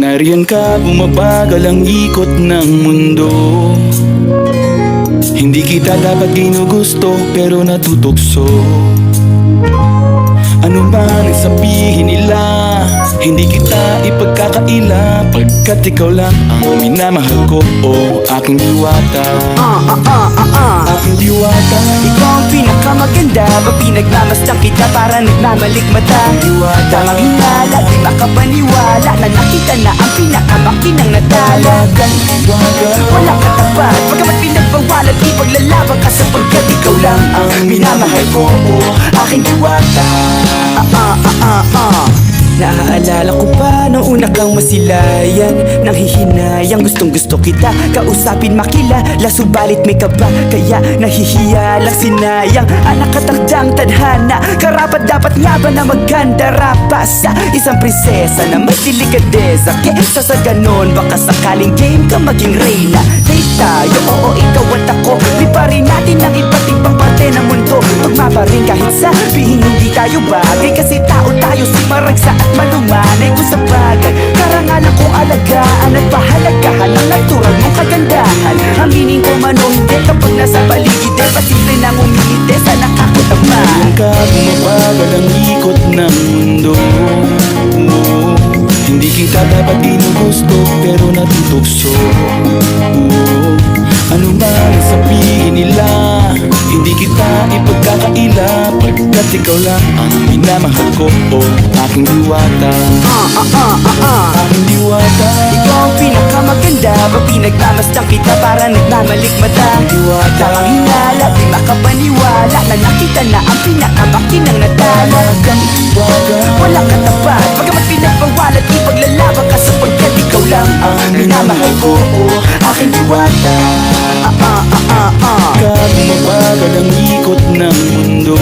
Nariyan ka, bumabagal ang ikot ng mundo. Hindi kita dapat ginugusto, pero natutukso. Ano man ang sabihin nila, hindi kita ipagkakaila, pagkat ikaw lang ang minamahal ko, oh aking diwata. Aking diwata. Ikaw ang pinakamaganda, pag pinagmamasdan kita para nagmamalikmata. Diwata. Tamang hinala, di makapaniwala na nakita na ang pinakamakinang natala. Walang katapat, pagkamat pinagbawalan, ipaglalaban ka sapagkat ikaw lang ang minamahal ko, oh aking diwata. Naaalala ko pa nung una kang masilayan, nang hihinayang gustong gusto kita kausapin makilala, subalit may kaba kaya nahihiya lang sinayang. Anak katagdang tadhana, karapat dapat nga ba na magkandara pa sa isang prinsesa na may delikadeza? Kesa sa ganon baka sakaling game ka maging reyna. Date tayo, oo ikaw at ako, liparin natin ang iba't ibang parte ng mundo. Tugma pa rin kahit sabihin hindi tayo bagay, kasi tao tayo sumaragsa at malumanay kung sa bagay. Karangalan ko alagaan at pahalagahan ang natural mong kagandahan. Aminin ko man o hindi, kapag nasa paligid ay pasimple nang umingiti sa nakakutama. Nariyan ka, bumabagal ang ikot ng mundo. Hindi kita dapat ginugusto, pero natutukso. Ano man ang sabihin nila, hindi kita ipagkakaila, pagkat ikaw lang ang minamahal ko, oh aking diwata. Aking diwata. Ikaw ang pinakamaganda, pag pinagmamasdan kita para nagmamalikmata. Diwata. Tamang hinala, di makapaniwala na nakita na ang pinakamakinang natala. Walang katapat, pagkamat pinagbawalan, ipaglalaban ka sapagkat ikaw lang ang minamahal ko, oh aking diwata. Bumabagal ang ikot ng mundo.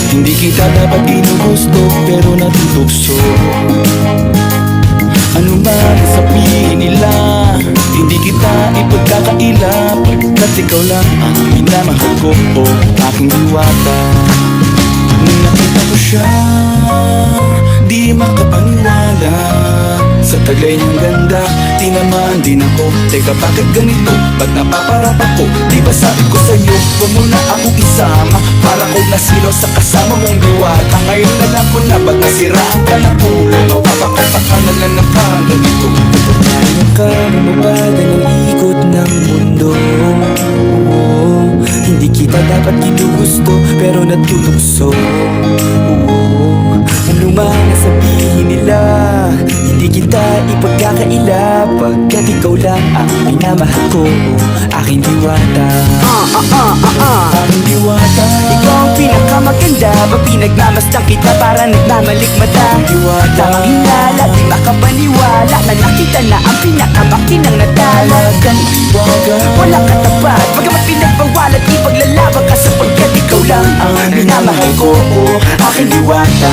Hindi kita dapat ginugusto, pero natutukso. Ano man ang sabihin nila, hindi kita ipagkakaila, pagkat ikaw lang ang minamahal ko, oh aking diwata. Nung nakita ko siya, di makapaniwala sa taglay niyang ganda, tinamaan din ako. Teka bakit ganito? Ba't napaparap ako? Di ba sabi ko sa'yo, huwag mo na akong isama, para ko nasilo sa kasama mong diwata. Ngayon alam ko na ba't nasiraan ka ng ulo, mapapakapak ka na lang ng parang ganito. Nariyan ka, bumabagal ang ikot ng mundo. Hindi kita dapat ginugusto, pero natutukso. Ano man ang sabihin nila, hindi kita ipagkakaila, pagkat ikaw lang ang minamahal ko, aking diwata. Aking diwata. Ikaw ang pinakamaganda, pag pinagmamasdan kita para nagmamalikmata. Diwata. Tamang hinala, di makapaniwala na nakita na ang pinakamakinang natala. Walang katapat, pagkamat pinagbawalan, ipaglalaban ka sapagkat ikaw lang ang minamahal ko, oh aking diwata.